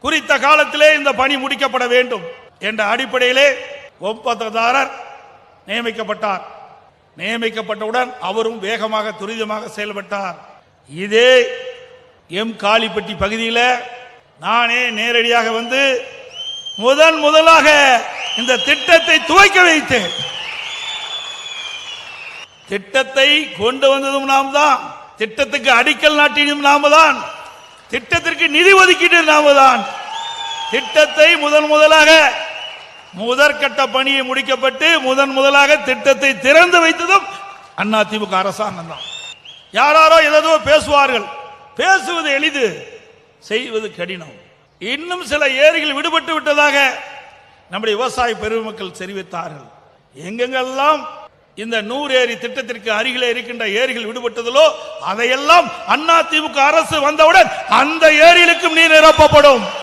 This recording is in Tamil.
குறித்த காலத்திலே இந்த பணி முடிக்கப்பட வேண்டும் என்ற அடிப்படையிலே ஒப்பந்ததாரர் நியமிக்கப்பட்டார். நியமிக்கப்பட்டவுடன் அவரும் வேகமாக துரிதமாக செயல்பட்டார். இதே எம் காளிப்பட்டி பகுதியில் நானே நேரடியாக வந்து முதலாக இந்த திட்டத்தை துவக்கி வைத்தேன். திட்டத்தை கொண்டு வந்ததும் நாம் தான், திட்டத்துக்கு அடிக்கல் நாட்டியதும் நாம தான், திட்டத்திற்கு நிதி ஒதுக்கீடு நாம தான். திட்டத்தை முதலாக முதற்கட்ட பணியை முடிக்கப்பட்டு முதலாக திட்டத்தை திறந்து வைத்ததும் அதிமுக அரசாங்கம் தான். யாரோ ஏதோ பேசுவார்கள். பேசுவது எளிது, செய்வது கடினம். இன்னும் சில ஏரிகள் விடுபட்டு விட்டதாக நம்முடைய விவசாய பெருமக்கள் தெரிவித்தார்கள். எங்கெங்கெல்லாம் இந்த 100 ஏரி திட்டத்திற்கு அருகிலே இருக்கின்ற ஏரிகள் விடுபட்டதிலோ அதையெல்லாம் அதிமுக அரசு வந்தவுடன் அந்த ஏரிகளுக்கும் நீர் நிரப்பப்படும்.